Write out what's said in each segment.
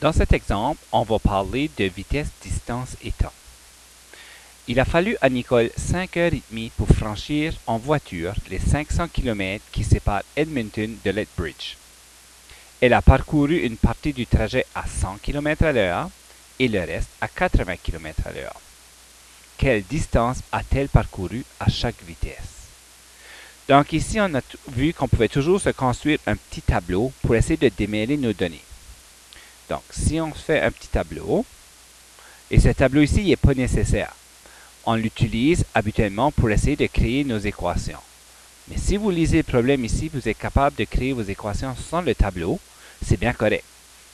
Dans cet exemple, on va parler de vitesse, distance et temps. Il a fallu à Nicole 5h30 pour franchir en voiture les 500 km qui séparent Edmonton de Lethbridge. Elle a parcouru une partie du trajet à 100 km à l'heure et le reste à 80 km à l'heure. Quelle distance a-t-elle parcouru à chaque vitesse? Donc ici, on a vu qu'on pouvait toujours se construire un petit tableau pour essayer de démêler nos données. Donc, si on fait un petit tableau, et ce tableau ici n'est pas nécessaire, on l'utilise habituellement pour essayer de créer nos équations. Mais si vous lisez le problème ici, vous êtes capable de créer vos équations sans le tableau, c'est bien correct.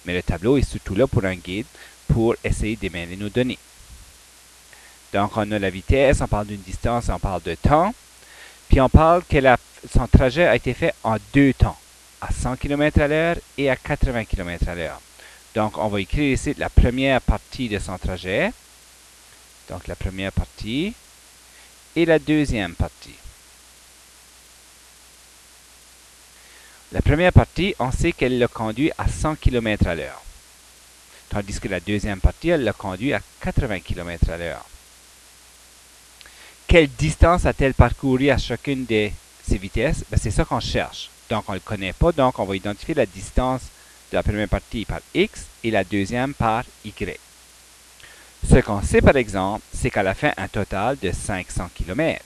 Mais le tableau est surtout là pour un guide, pour essayer de démêler nos données. Donc, on a la vitesse, on parle d'une distance, on parle de temps, puis on parle que son trajet a été fait en deux temps, à 100 km à l'heure et à 80 km à l'heure. Donc, on va écrire ici la première partie de son trajet. Donc, la première partie et la deuxième partie. La première partie, on sait qu'elle l'a conduit à 100 km à l'heure. Tandis que la deuxième partie, elle l'a conduit à 80 km à l'heure. Quelle distance a-t-elle parcouru à chacune de ces vitesses? C'est ça qu'on cherche. Donc, on ne le connaît pas. Donc, on va identifier la distance de la première partie par x et la deuxième par y. Ce qu'on sait par exemple, c'est qu'elle a fait un total de 500 km.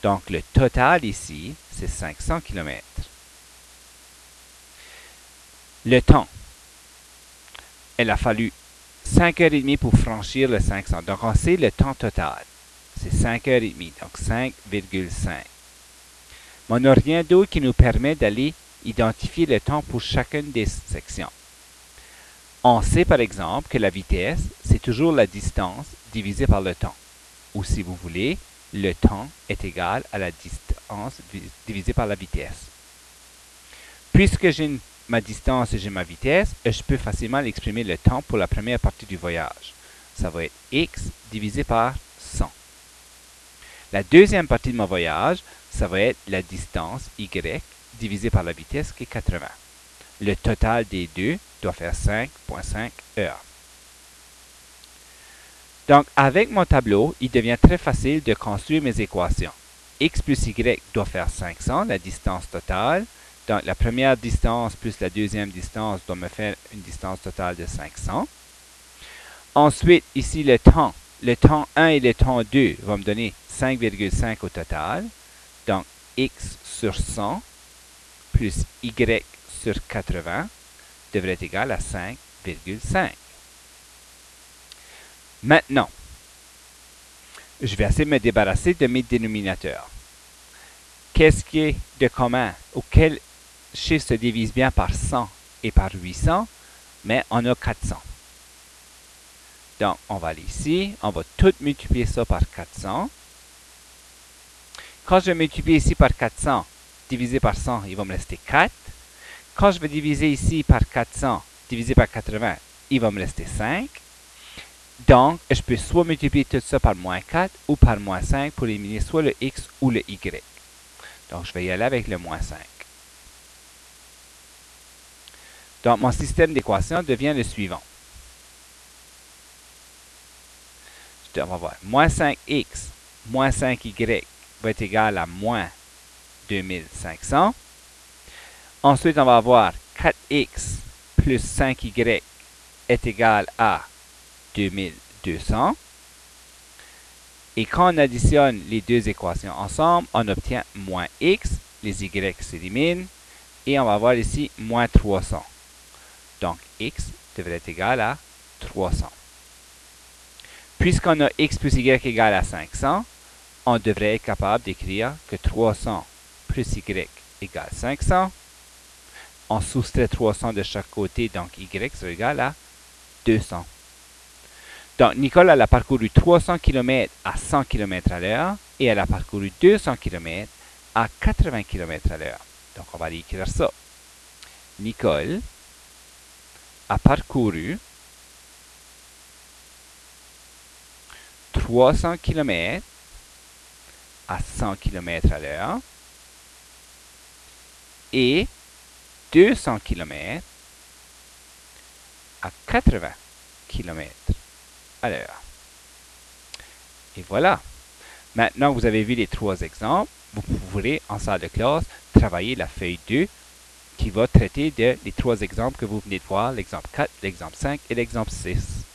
Donc le total ici, c'est 500 km. Le temps. Elle a fallu 5h30 pour franchir le 500. Donc on sait le temps total. C'est 5h30, donc 5,5. Mais on n'a rien d'autre qui nous permet d'aller identifier le temps pour chacune des sections. On sait par exemple que la vitesse, c'est toujours la distance divisée par le temps. Ou si vous voulez, le temps est égal à la distance divisée par la vitesse. Puisque j'ai ma distance et j'ai ma vitesse, je peux facilement exprimer le temps pour la première partie du voyage. Ça va être x divisé par 100. La deuxième partie de mon voyage, ça va être la distance y divisée par la vitesse qui est 80. Le total des deux doit faire 5,5 heures. Donc, avec mon tableau, il devient très facile de construire mes équations. X plus Y doit faire 500, la distance totale. Donc, la première distance plus la deuxième distance doit me faire une distance totale de 500. Ensuite, ici, le temps 1 et le temps 2 vont me donner 5,5 au total. Donc, X sur 100 plus Y sur 80 devrait être égal à 5,5. Maintenant, je vais essayer de me débarrasser de mes dénominateurs. Qu'est-ce qui est de commun ou quel chiffre se divise bien par 100 et par 800? Mais on a 400. Donc, on va aller ici, on va tout multiplier ça par 400. Quand je vais multiplier ici par 400, divisé par 100, il va me rester 4. Quand je vais diviser ici par 400, divisé par 80, il va me rester 5. Donc, je peux soit multiplier tout ça par moins 4 ou par moins 5 pour éliminer soit le x ou le y. Donc, je vais y aller avec le moins 5. Donc, mon système d'équations devient le suivant. On va voir. Moins 5x moins 5y va être égal à moins 2500. Ensuite, on va avoir 4x plus 5y est égal à 2200. Et quand on additionne les deux équations ensemble, on obtient moins x, les y s'éliminent, et on va avoir ici moins 300. Donc, x devrait être égal à 300. Puisqu'on a x plus y égal à 500, on devrait être capable d'écrire que 300 plus y égale 500. On soustrait 300 de chaque côté, donc y sera égal à 200. Donc, Nicole, elle a parcouru 300 km à 100 km à l'heure et elle a parcouru 200 km à 80 km à l'heure. Donc, on va aller écrire ça. Nicole a parcouru 300 km à 100 km à l'heure et 200 km à 80 km à l'heure. Et voilà. Maintenant que vous avez vu les trois exemples, vous pourrez, en salle de classe, travailler la feuille 2 qui va traiter des trois exemples que vous venez de voir, l'exemple 4, l'exemple 5 et l'exemple 6.